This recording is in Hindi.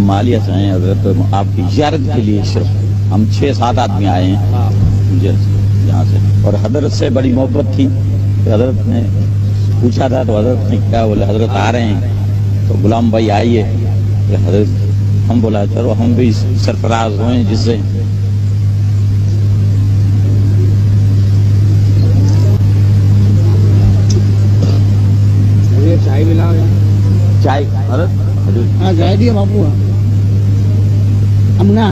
मालिया से हैं हजरत, तो आपकी ज़ियारत के लिए सिर्फ हम 6-7 आदमी आए हैं यहाँ से। और हजरत से बड़ी मोहब्बत थी, तो हजरत ने पूछा था, तो हजरत ने क्या बोला, हजरत आ रहे हैं, तो गुलाम भाई आइए। तो हजरत हम बोला चलो हम भी सरफराज हुए जिससे चाय मिला, चाय। हाँ चाय दिया बापू, अमना।